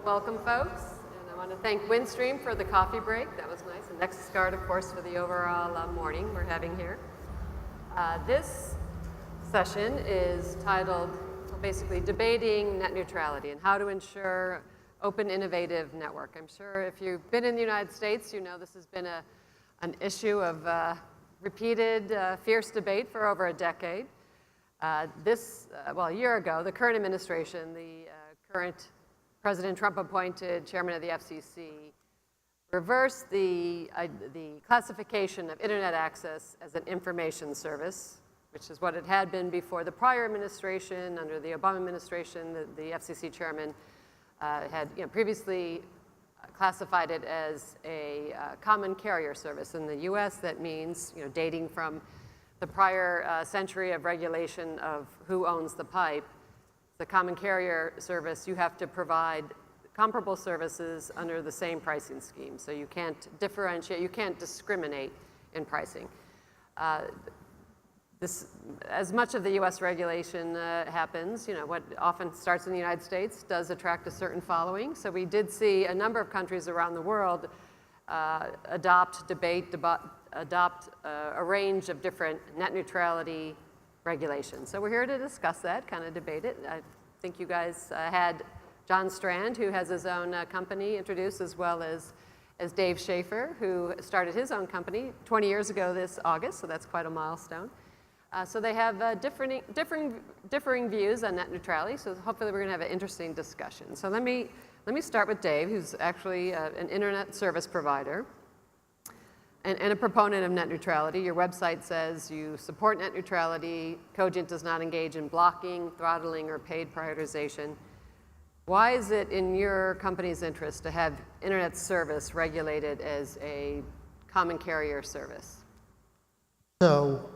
Welcome, folks. And I want to thank Windstream for the coffee break. That was nice. And NexusGuard, of course, for the overall morning we're having here. This session is titled, basically, Debating Net Neutrality and How to Ensure Open, Innovative Network. I'm sure if you've been in the United States, you know this has been an issue of repeated, fierce debate for over a decade. A year ago, the current administration, the current President Trump-appointed chairman of the FCC, reversed the classification of internet access as an information service, which is what it had been before. The prior administration, under the Obama administration, the FCC chairman had previously classified it as a common carrier service. In the US, that means, dating from the prior century of regulation of who owns the pipe, the common carrier service, you have to provide comparable services under the same pricing scheme. So you can't differentiate, you can't discriminate in pricing. As much of the US regulation happens, what often starts in the United States does attract a certain following. So we did see a number of countries around the world adopt a range of different net neutrality regulations. So we're here to discuss that, kind of debate it. I think you guys had John Strand, who has his own company, introduced, as well as Dave Schaeffer, who started his own company 20 years ago this August, so that's quite a milestone. So they have differing views on net neutrality, so hopefully we're going to have an interesting discussion. So let me start with Dave, who's actually an internet service provider and a proponent of net neutrality. Your website says you support net neutrality. Cogent does not engage in blocking, throttling, or paid prioritization. Why is it in your company's interest to have internet service regulated as a common carrier service? So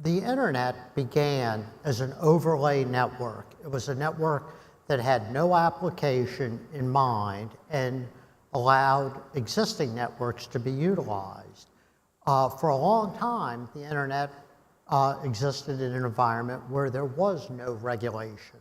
the internet began as an overlay network. It was a network that had no application in mind and allowed existing networks to be utilized. For a long time, the internet existed in an environment where there was no regulation.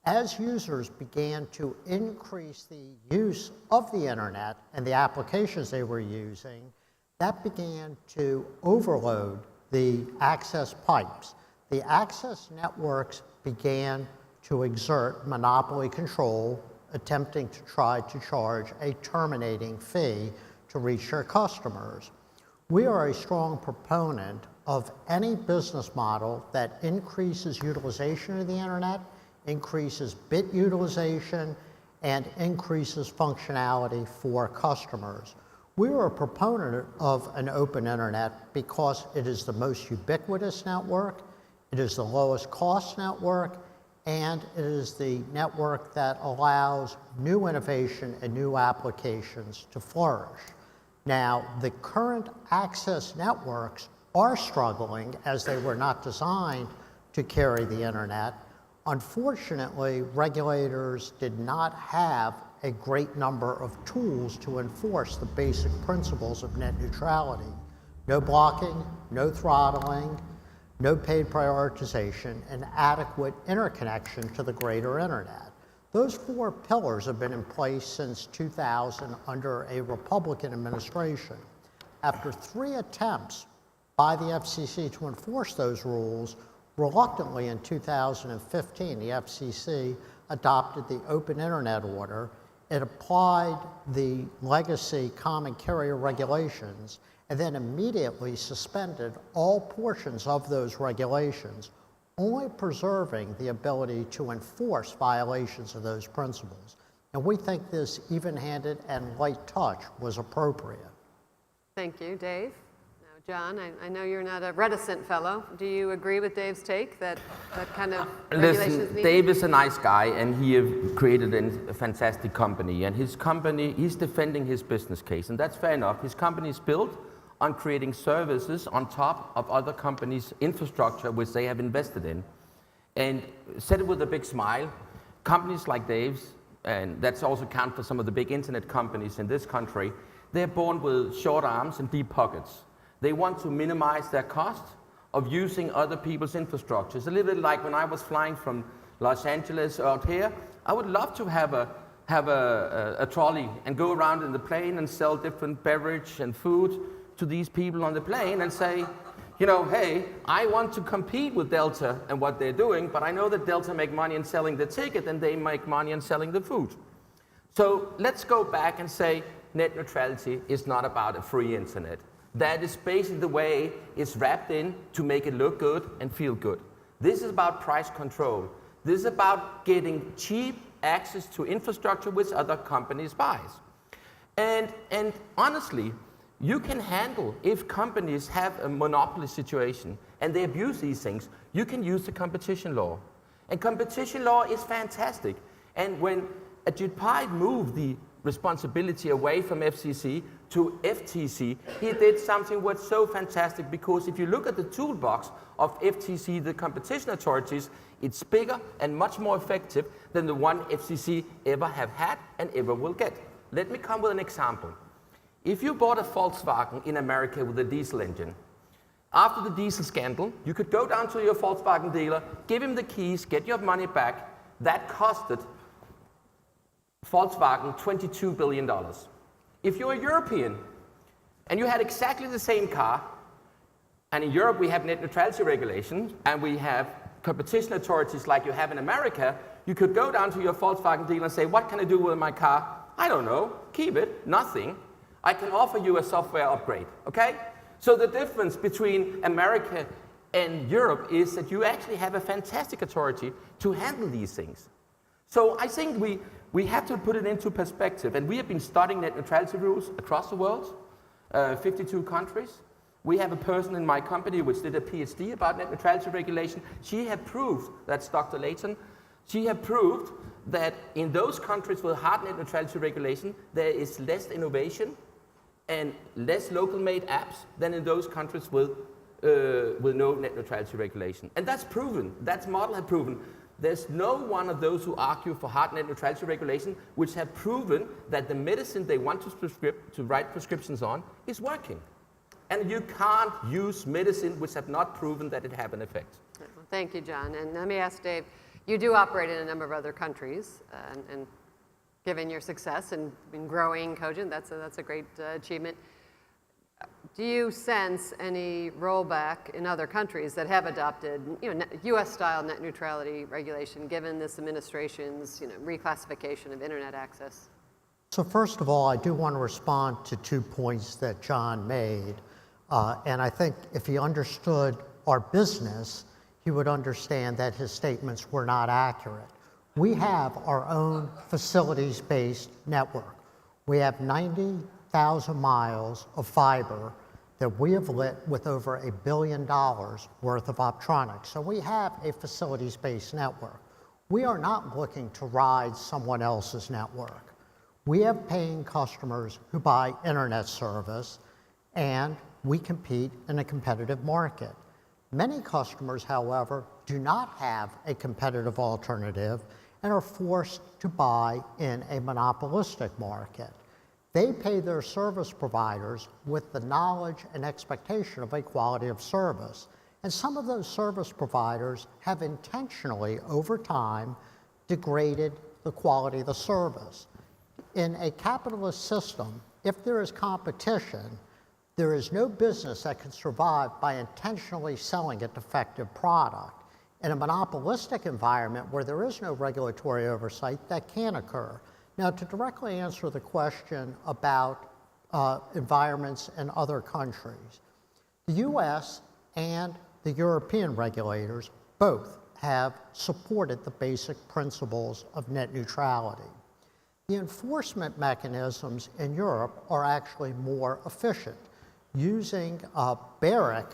As users began to increase the use of the internet and the applications they were using, that began to overload the access pipes. The access networks began to exert monopoly control, attempting to try to charge a terminating fee to reach their customers. We are a strong proponent of any business model that increases utilization of the internet, increases bit utilization, and increases functionality for customers. We are a proponent of an open internet because it is the most ubiquitous network, it is the lowest cost network, and it is the network that allows new innovation and new applications to flourish. Now, the current access networks are struggling as they were not designed to carry the internet. Unfortunately, regulators did not have a great number of tools to enforce the basic principles of net neutrality. No blocking, no throttling, no paid prioritization, and adequate interconnection to the greater internet. Those four pillars have been in place since 2000 under a Republican administration. After 3 attempts by the FCC to enforce those rules, reluctantly in 2015, the FCC adopted the Open Internet Order. It applied the legacy common carrier regulations and then immediately suspended all portions of those regulations, only preserving the ability to enforce violations of those principles. And we think this even-handed and light touch was appropriate. Thank you, Dave. Now, John, I know you're not a reticent fellow. Do you agree with Dave's take that kind of regulation is needed? Dave is a nice guy, and he has created a fantastic company. And his company, he's defending his business case, and that's fair enough. His company is built on creating services on top of other companies' infrastructure, which they have invested in. And said it with a big smile, companies like Dave's, and that's also count for some of the big internet companies in this country, they're born with short arms and deep pockets. They want to minimize their cost of using other people's infrastructure. It's a little bit like when I was flying from Los Angeles out here. I would love to have have a trolley and go around in the plane and sell different beverage and food to these people on the plane and say, you know, hey, I want to compete with Delta and what they're doing, but I know that Delta make money in selling the ticket and they make money in selling the food. So let's go back and say net neutrality is not about a free internet. That is basically the way it's wrapped in to make it look good and feel good. This is about price control. This is about getting cheap access to infrastructure which other companies buys. And honestly, you can handle, if companies have a monopoly situation and they abuse these things, you can use the competition law. And competition law is fantastic. And when Ajit Pai moved the responsibility away from FCC to FTC, he did something was so fantastic, because if you look at the toolbox of FTC, the competition authorities, it's bigger and much more effective than the one FCC ever have had and ever will get. Let me come with an example. If you bought a Volkswagen in America with a diesel engine, after the diesel scandal, you could go down to your Volkswagen dealer, give him the keys, get your money back. That costed Volkswagen $22 billion. If you're a European and you had exactly the same car, and in Europe we have net neutrality regulations and we have competition authorities like you have in America, you could go down to your Volkswagen dealer and say, what can I do with my car? I don't know, keep it, nothing. I can offer you a software upgrade, okay? So the difference between America and Europe is that you actually have a fantastic authority to handle these things. So I think we have to put it into perspective, and we have been studying net neutrality rules across the world, 52 countries. We have a person in my company which did a PhD about net neutrality regulation. She had proved, that's Dr. Layton, she had proved that in those countries with hard net neutrality regulation, there is less innovation and less local-made apps than in those countries with no net neutrality regulation. And that's proven, that model had proven. There's no one of those who argue for hard net neutrality regulation which have proven that the medicine they want to write prescriptions on is working. And you can't use medicine which have not proven that it have an effect. Well, thank you, John. And let me ask Dave, you do operate in a number of other countries, and given your success and in growing Cogent, that's a great achievement. Do you sense any rollback in other countries that have adopted, U.S.-style net neutrality regulation, given this administration's, reclassification of internet access? So first of all, I do want to respond to 2 points that John made. And I think if he understood our business, he would understand that his statements were not accurate. We have our own facilities-based network. We have 90,000 miles of fiber that we have lit with over $1 billion worth of optronics. So we have a facilities-based network. We are not looking to ride someone else's network. We have paying customers who buy internet service, and we compete in a competitive market. Many customers, however, do not have a competitive alternative and are forced to buy in a monopolistic market. They pay their service providers with the knowledge and expectation of a quality of service. And some of those service providers have intentionally, over time, degraded the quality of the service. In a capitalist system, if there is competition, there is no business that can survive by intentionally selling a defective product. In a monopolistic environment where there is no regulatory oversight, that can occur. Now, to directly answer the question about environments in other countries, the US and the European regulators both have supported the basic principles of net neutrality. The enforcement mechanisms in Europe are actually more efficient, using BEREC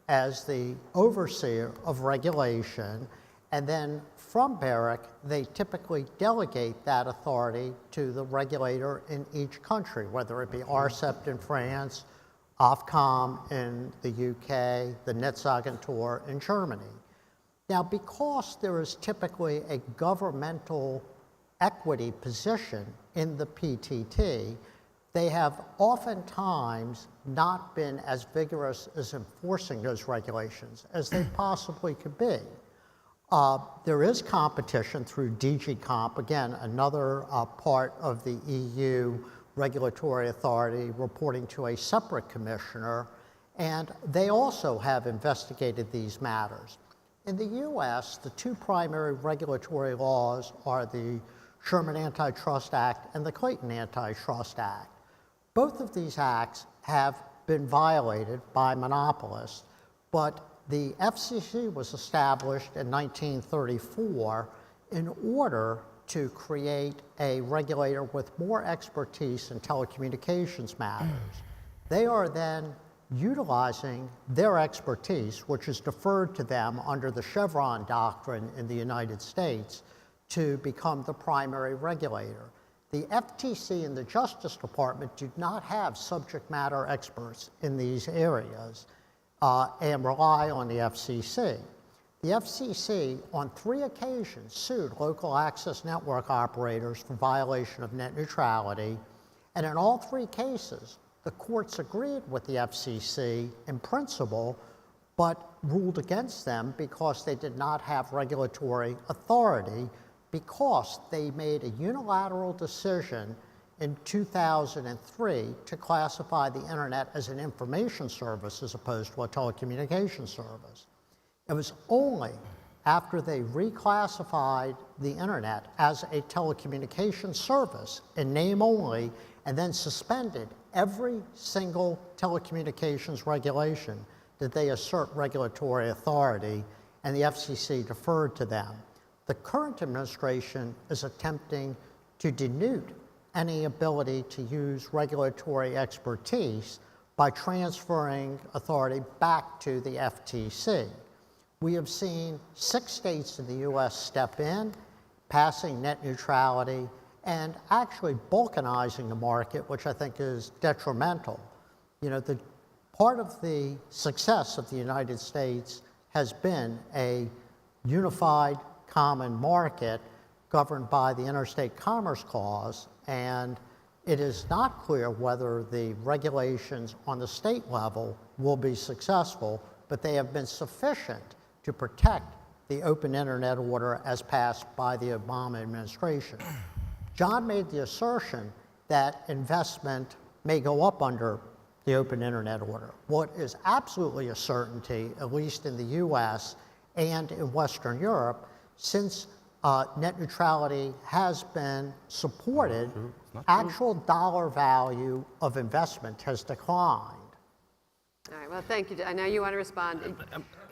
as the overseer of regulation, and then from BEREC, they typically delegate that authority to the regulator in each country, whether it be ARCEP in France, Ofcom in the UK, the Netzagentur in Germany. Now, because there is typically a governmental equity position in the PTT, they have oftentimes not been as vigorous as enforcing those regulations as they possibly could be. There is competition through DG Comp, again, another part of the EU regulatory authority reporting to a separate commissioner, and they also have investigated these matters. In the US, the two primary regulatory laws are the Sherman Antitrust Act and the Clayton Antitrust Act. Both of these acts have been violated by monopolists, but the FCC was established in 1934 in order to create a regulator with more expertise in telecommunications matters. They are then utilizing their expertise, which is deferred to them under the Chevron doctrine in the United States, to become the primary regulator. The FTC and the Justice Department do not have subject matter experts in these areas and rely on the FCC. The FCC, on 3 occasions, sued local access network operators for violation of net neutrality, and in all 3 cases, the courts agreed with the FCC in principle, but ruled against them because they did not have regulatory authority, because they made a unilateral decision in 2003 to classify the internet as an information service as opposed to a telecommunications service. It was only after they reclassified the internet as a telecommunications service in name only, and then suspended every single telecommunications regulation, that they assert regulatory authority, and the FCC deferred to them. The current administration is attempting to denude any ability to use regulatory expertise by transferring authority back to the FTC. We have seen 6 states in the US step in, passing net neutrality, and actually balkanizing the market, which I think is detrimental. You know, the part of the success of the United States has been a unified common market governed by the Interstate Commerce Clause, and it is not clear whether the regulations on the state level will be successful, but they have been sufficient to protect the open internet order as passed by the Obama administration. John made the assertion that investment may go up under the open internet order. What is absolutely a certainty, at least in the US and in Western Europe, since net neutrality has been supported, actual dollar value of investment has declined. All right, well, thank you. I know you want to respond.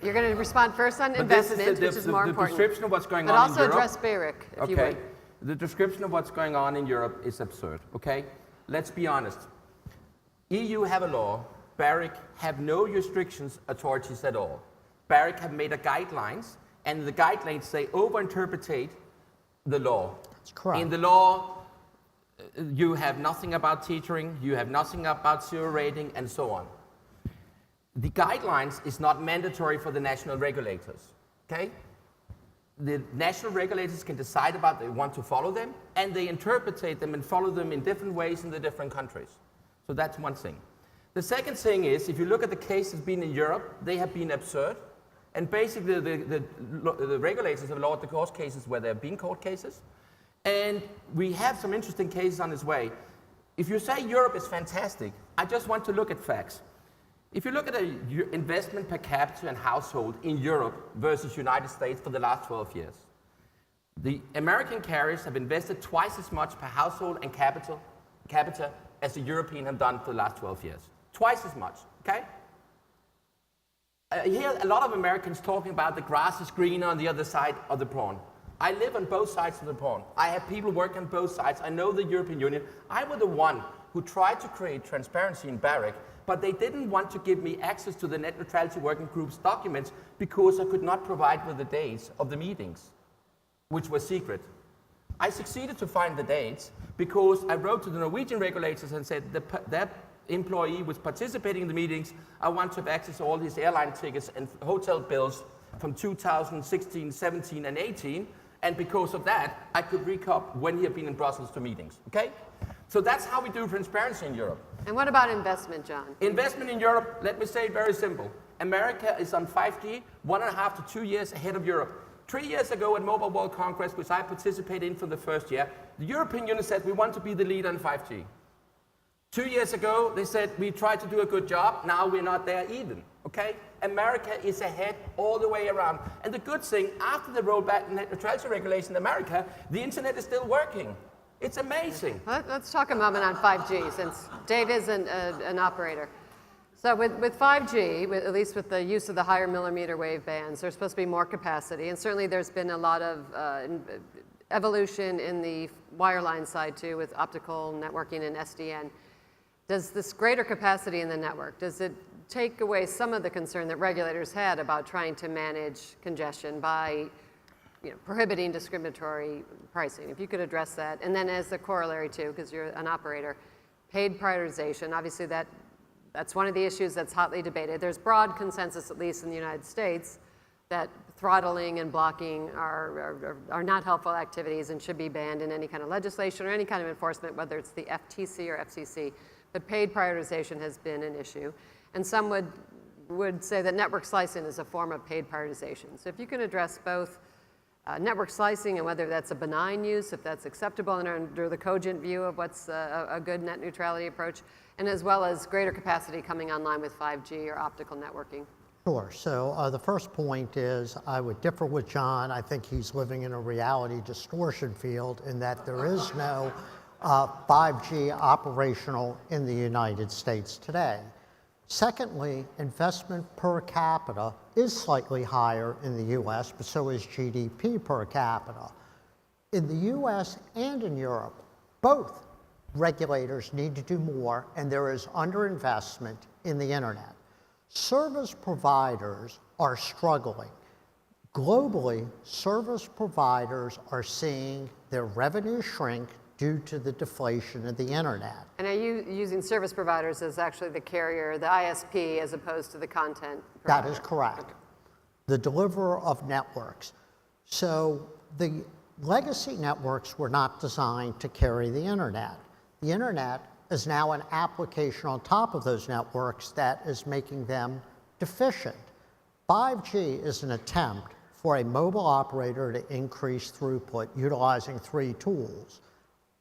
You're going to respond first on investment, which is more important. The description of what's going but on in also Europe. address BEREC, if you would. The description of what's going on in Europe is absurd, okay? Let's be honest. EU have a law. BEREC have no restrictions authorities at all. BEREC have made a guidelines, and the guidelines say overinterpretate the law. That's correct. In the law, you have nothing about teetering, you have nothing about zero rating, and so on. The guidelines is not mandatory for the national regulators, okay? The national regulators can decide about they want to follow them, and they interpretate them and follow them in different ways in the different countries. So that's one thing. The second thing is, if you look at the cases being in Europe, they have been absurd. And basically, the regulators have lowered the court cases where there have been court cases. And we have some interesting cases on its way. If you say Europe is fantastic, I just want to look at facts. If you look at the investment per capita and household in Europe versus United States for the last 12 years, the American carriers have invested twice as much per household and capita as the European have done for the last 12 years. Twice as much, okay? I hear a lot of Americans talking about the grass is greener on the other side of the pond. I live on both sides of the pond. I have people work on both sides. I know the European Union. I was the one who tried to create transparency in BEREC, but they didn't want to give me access to the net neutrality working group's documents because I could not provide with the dates of the meetings, which were secret. I succeeded to find the dates because I wrote to the Norwegian regulators and said that employee was participating in the meetings. I want to have access to all his airline tickets and hotel bills from 2016, 17, and 18. And because of that, I could recap when he had been in Brussels to meetings, okay? So that's how we do transparency in Europe. And what about investment, John? Investment in Europe, let me say it very simple. America is on 5G, 1.5 to 2 years ahead of Europe. 3 years ago at Mobile World Congress, which I participated in for the first year, the European Union said we want to be the leader in 5G. 2 years ago, they said we tried to do a good job. Now we're not there even, okay? America is ahead all the way around. And the good thing, after the rollback net neutrality regulation in America, the internet is still working. It's amazing. Let's talk a moment on 5G, since Dave is an operator. So with 5G, at least with the use of the higher millimeter wave bands, there's supposed to be more capacity. And certainly there's been a lot of evolution in the wireline side too, with optical networking and SDN. Does this greater capacity in the network, does it take away some of the concern that regulators had about trying to manage congestion by prohibiting discriminatory pricing? If you could address that. And then as the corollary too, because you're an operator, paid prioritization, obviously that's one of the issues that's hotly debated. There's broad consensus, at least in the United States, that throttling and blocking are not helpful activities and should be banned in any kind of legislation or any kind of enforcement, whether it's the FTC or FCC. But paid prioritization has been an issue. And some would say that network slicing is a form of paid prioritization. So if you can address both network slicing and whether that's a benign use, if that's acceptable under the Cogent view of what's a good net neutrality approach, and as well as greater capacity coming online with 5G or optical networking. Sure. So the first point is I would differ with John. I think he's living in a reality distortion field in that there is no 5G operational in the United States today. Secondly, investment per capita is slightly higher in the US, but so is GDP per capita. In the US and in Europe, both regulators need to do more, and there is underinvestment in the internet. Service providers are struggling. Globally, service providers are seeing their revenue shrink due to the deflation of the internet. And are you using service providers as actually the carrier, the ISP, as opposed to the content provider? That is correct. Okay. The deliverer of networks. So the legacy networks were not designed to carry the internet. The internet is now an application on top of those networks that is making them deficient. 5G is an attempt for a mobile operator to increase throughput utilizing 3 tools: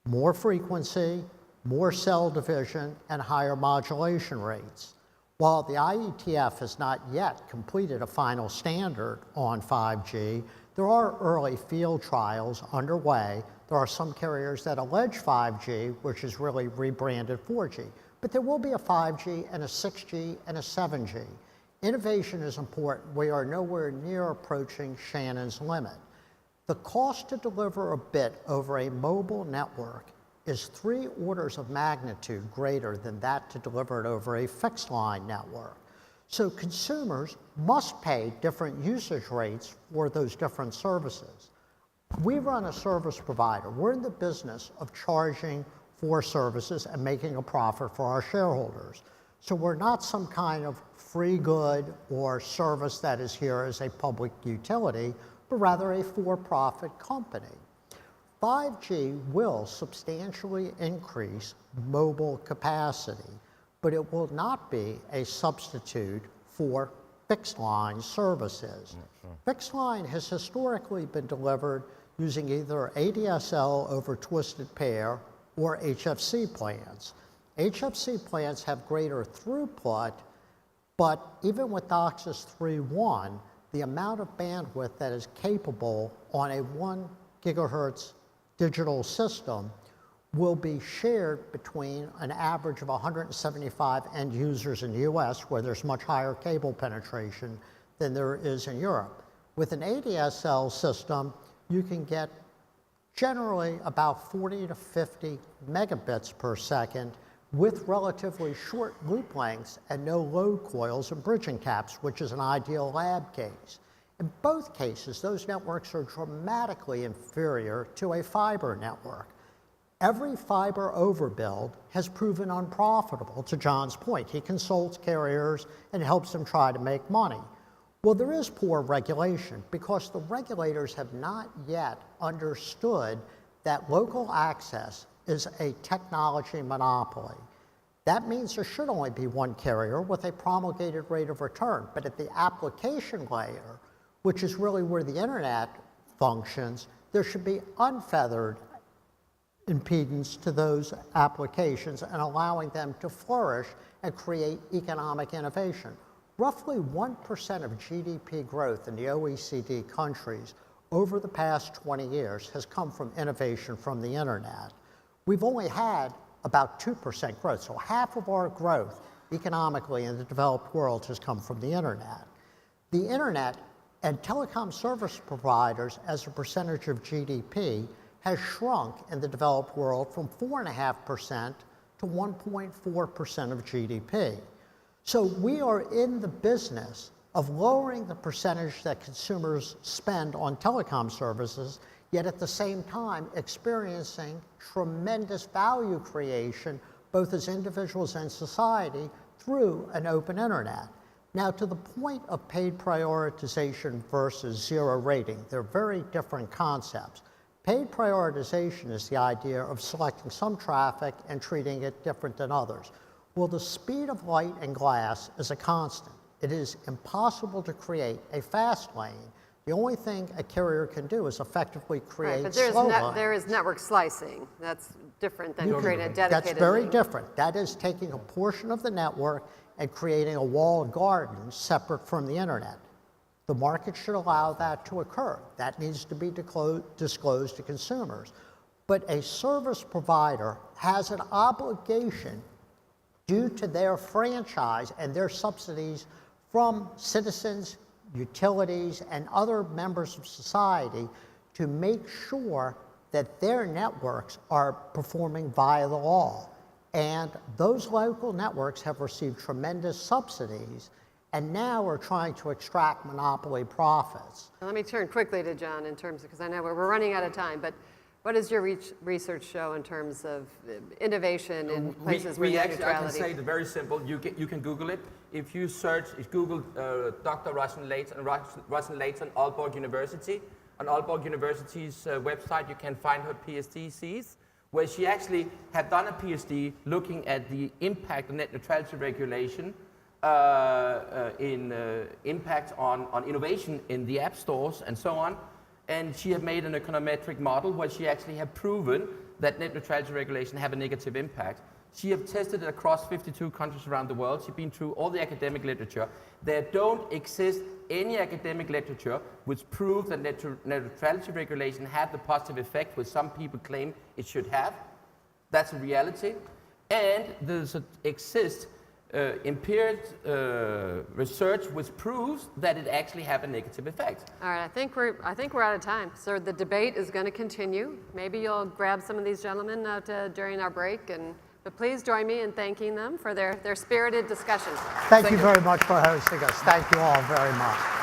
more frequency, more cell division, and higher modulation rates. While the IETF has not yet completed a final standard on 5G, there are early field trials underway. There are some carriers that allege 5G, which is really rebranded 4G. But there will be a 5G and a 6G and a 7G. Innovation is important. We are nowhere near approaching Shannon's limit. The cost to deliver a bit over a mobile network is 3 orders of magnitude greater than that to deliver it over a fixed line network. So consumers must pay different usage rates for those different services. We run a service provider. We're in the business of charging for services and making a profit for our shareholders. So we're not some kind of free good or service that is here as a public utility, but rather a for-profit company. 5G will substantially increase mobile capacity, but it will not be a substitute for fixed line services. Fixed line has historically been delivered using either ADSL over twisted pair or HFC plans. HFC plans have greater throughput, but even with DOCSIS 3.1, the amount of bandwidth that is capable on a 1 gigahertz digital system will be shared between an average of 175 end users in the US, where there's much higher cable penetration than there is in Europe. With an ADSL system, you can get generally about 40 to 50 megabits per second with relatively short loop lengths and no load coils and bridging caps, which is an ideal lab case. In both cases, those networks are dramatically inferior to a fiber network. Every fiber overbuild has proven unprofitable, to John's point. He consults carriers and helps them try to make money. Well, there is poor regulation because the regulators have not yet understood that local access is a technology monopoly. That means there should only be one carrier with a promulgated rate of return. But at the application layer, which is really where the internet functions, there should be unfeathered impedance to those applications and allowing them to flourish and create economic innovation. Roughly 1% of GDP growth in the OECD countries over the past 20 years has come from innovation from the internet. We've only had about 2% growth, so half of our growth economically in the developed world has come from the internet. The internet and telecom service providers as a percentage of GDP has shrunk in the developed world from 4.5% to 1.4% of GDP. So we are in the business of lowering the percentage that consumers spend on telecom services, yet at the same time experiencing tremendous value creation, both as individuals and society, through an open internet. Now, to the point of paid prioritization versus zero rating, they're very different concepts. Paid prioritization is the idea of selecting some traffic and treating it different than others. Well, the speed of light and glass is a constant. It is impossible to create a fast lane. The only thing a carrier can do is effectively create but slow lanes. there is network slicing. That's different than creating a dedicated That's very lane. different. That is taking a portion of the network and creating a walled garden separate from the internet. The market should allow that to occur. That needs to be disclosed to consumers. But a service provider has an obligation due to their franchise and their subsidies from citizens, utilities, and other members of society to make sure that their networks are performing via the law. And those local networks have received tremendous subsidies and now we're trying to extract monopoly profits. Let me turn quickly to John in terms of, because I know we're running out of time, but what does your research show in terms of innovation in places where actually, I can neutrality? say it very simple. You can Google it. If you Google Dr. Russell Layton, Aalborg University. On Aalborg University's website, you can find her PhD thesis, where she actually had done a PhD looking at the impact of net neutrality regulation impact on innovation in the app stores and so on. And she had made an econometric model where she actually had proven that net neutrality regulation have a negative impact. She have tested it across 52 countries around the world. She's been through all the academic literature. There don't exist any academic literature which proves that net neutrality regulation had the positive effect which some people claim it should have. That's a reality. And there's exists empirical research which proves that it actually have a negative effect. All right, I think we're out of time. So the debate is going to continue. Maybe you'll grab some of these gentlemen during our break, but please join me in thanking them for their spirited discussion. Thank you very much for hosting us. Thank you all very much.